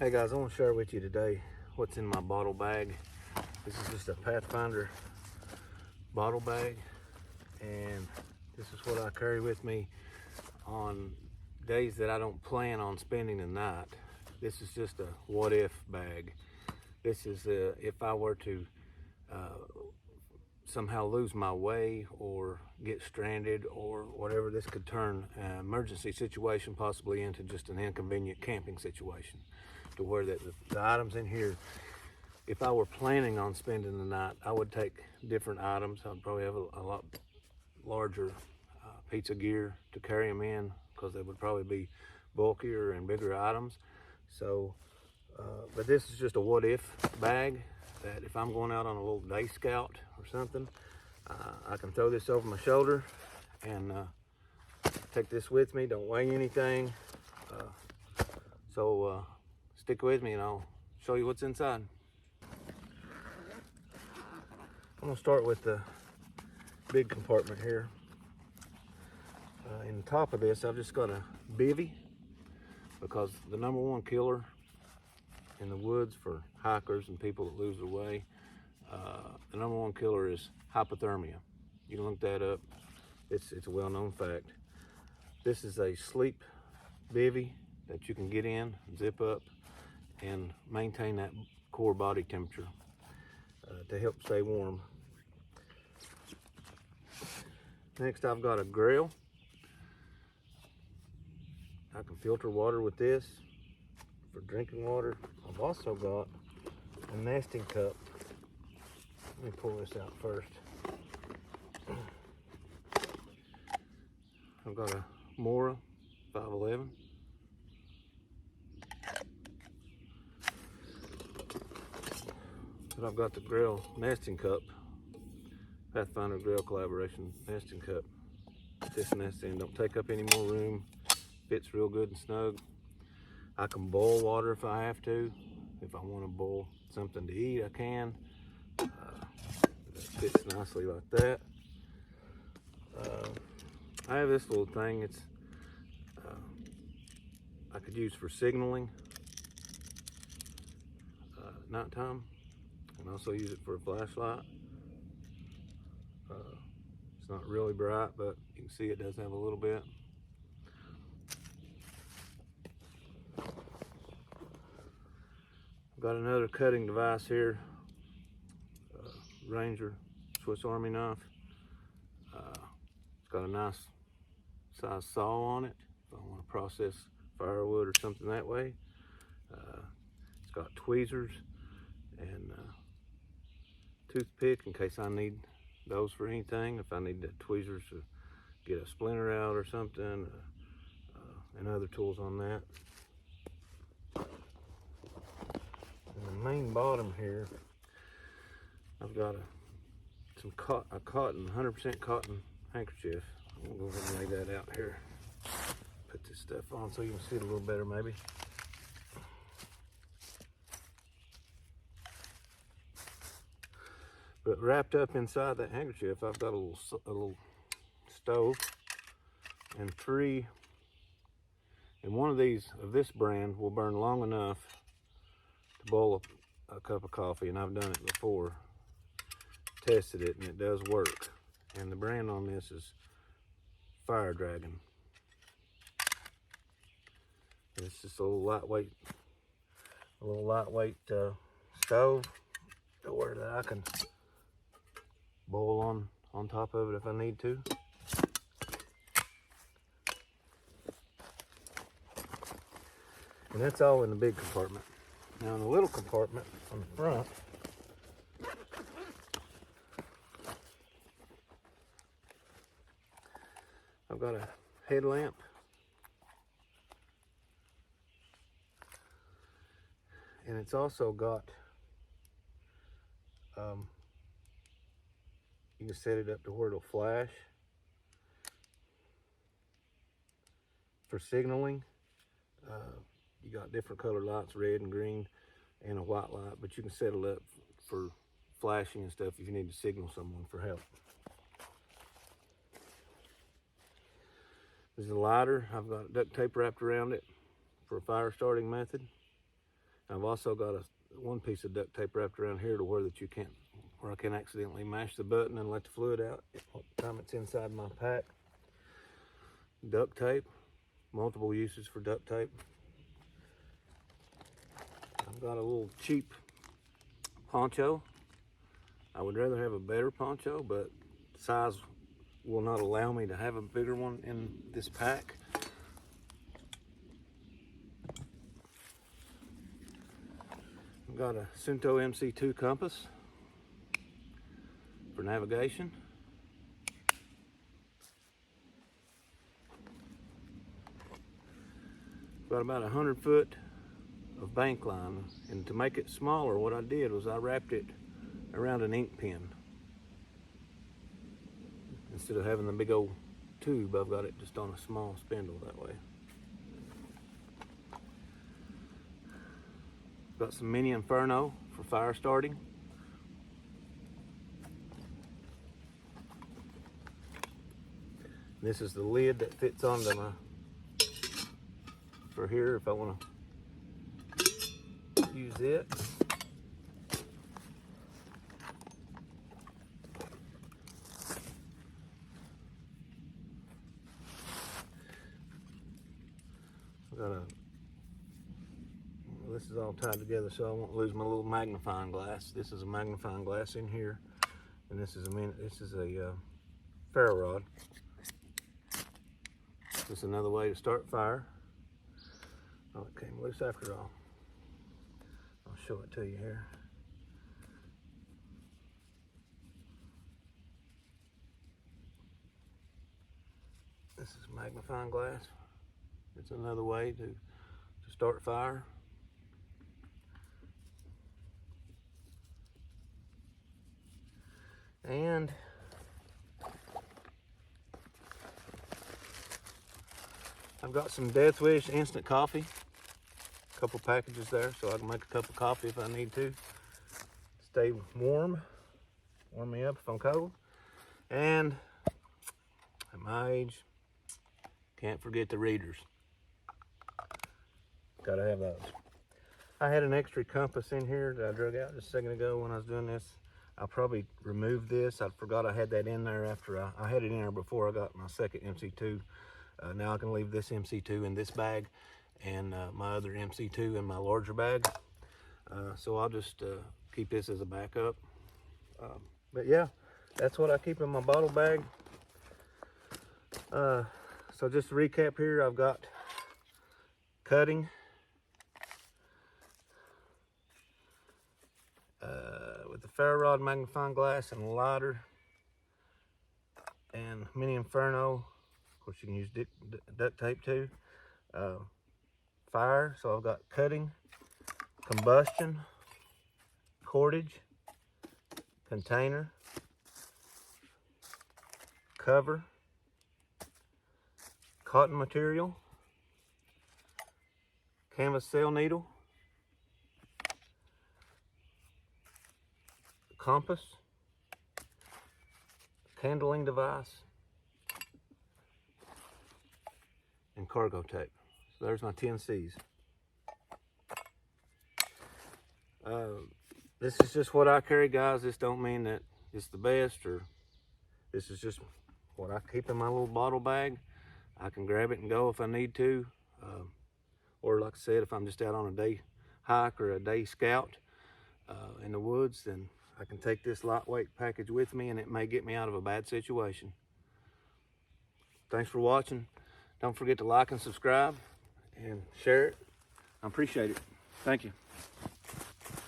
Hey guys, I want to share with you today what's in my bottle bag. This is just a Pathfinder bottle bag, and this is what I carry with me on days that I don't plan on spending the night. This is just a what if bag. This is if I were to somehow lose my way or get stranded or whatever, this could turn an emergency situation possibly into just an inconvenient camping situation, to where the items in here, if I were planning on spending the night, I would take different items. I'd probably have a lot larger pizza gear to carry them in, because they would probably be bulkier and bigger items. So but this is just a what if bag, that if I'm going out on a little day scout or something, I can throw this over my shoulder and take this with me. Don't weigh anything. So stick with me and I'll show you what's inside. I'm gonna start with the big compartment here. In the top of this, I've just got a bivvy, because the #1 killer in the woods for hikers and people that lose their way, the #1 killer is hypothermia. You can look that up. It's a well-known fact. This is a sleep bivvy that you can get in, zip up, and maintain that core body temperature to help stay warm. Next, I've got a grill. I can filter water with this for drinking water. I've also got a nesting cup. Let me pull this out first. I've got a Mora 511. But I've got the grill nesting cup, Pathfinder Grill Collaboration nesting cup. This nesting don't take up any more room. Fits real good and snug. I can boil water if I have to. If I want to boil something to eat, I can. That fits nicely like that. I have this little thing. It's I could use for signaling at nighttime, and also use it for a flashlight. It's not really bright, but you can see it does have a little bit. I've got another cutting device here, Ranger Swiss Army knife. It's got a nice size saw on it if I want to process firewood or something that way. It's got tweezers and toothpick in case I need those for anything. If I need the tweezers to get a splinter out or something, and other tools on that. In the main bottom here, I've got a cotton, 100% cotton handkerchief. I'm gonna go ahead and lay that out here. Put this stuff on so you can see it a little better maybe. But wrapped up inside that handkerchief, I've got a little stove and one of these of this brand will burn long enough to boil a cup of coffee, and I've done it before. Tested it and it does work. And the brand on this is Fire Dragon. It's just a little lightweight stove to where that I can boil on top of it if I need to. And that's all in the big compartment. Now in the little compartment on the front, I've got a headlamp. And it's also got, you can set it up to where it'll flash for signaling. You got different colored lights, red and green, and a white light, but you can set it up for flashing and stuff if you need to signal someone for help. There's a lighter. I've got duct tape wrapped around it for a fire starting method. I've also got one piece of duct tape wrapped around here to where I can accidentally mash the button and let the fluid out all the time it's inside my pack. Duct tape, multiple uses for duct tape. I've got a little cheap poncho. I would rather have a better poncho, but size will not allow me to have a bigger one in this pack. I've got a Sunto MC2 compass for navigation. Got about 100 foot of bank line, and to make it smaller, what I did was I wrapped it around an ink pen. Instead of having the big old tube, I've got it just on a small spindle that way. Got some mini Inferno for fire starting. This is the lid that fits onto my, for here if I want to use it. This is all tied together so I won't lose my little magnifying glass. This is a magnifying glass in here, and this is a ferro rod. This is another way to start fire. Oh, it came loose after all. I'll show it to you here. This is magnifying glass. It's another way to start fire. And I've got some Death Wish instant coffee. A couple packages there so I can make a cup of coffee if I need to. Stay warm. Warm me up if I'm cold. And at my age, can't forget the readers. Gotta have those. I had an extra compass in here that I drug out just a second ago when I was doing this. I'll probably remove this. I forgot I had that in there after I had it in there before I got my second MC2. Now I can leave this MC2 in this bag and my other MC2 in my larger bag. So I'll just keep this as a backup. But yeah, that's what I keep in my bottle bag. So just to recap here, I've got cutting, with the ferro rod, magnifying glass, and a lighter, and mini Inferno. Of course, you can use duct tape too. Fire, so I've got cutting, combustion, cordage, container, cover, cotton material, canvas cell needle, compass, handling device, and cargo tape. So there's my 10C's. This is just what I carry, guys. This don't mean that it's the best, or this is just what I keep in my little bottle bag. I can grab it and go if I need to. Or like I said, if I'm just out on a day hike or a day scout in the woods, then I can take this lightweight package with me and it may get me out of a bad situation. Thanks for watching. Don't forget to like and subscribe and share it. I appreciate it. Thank you.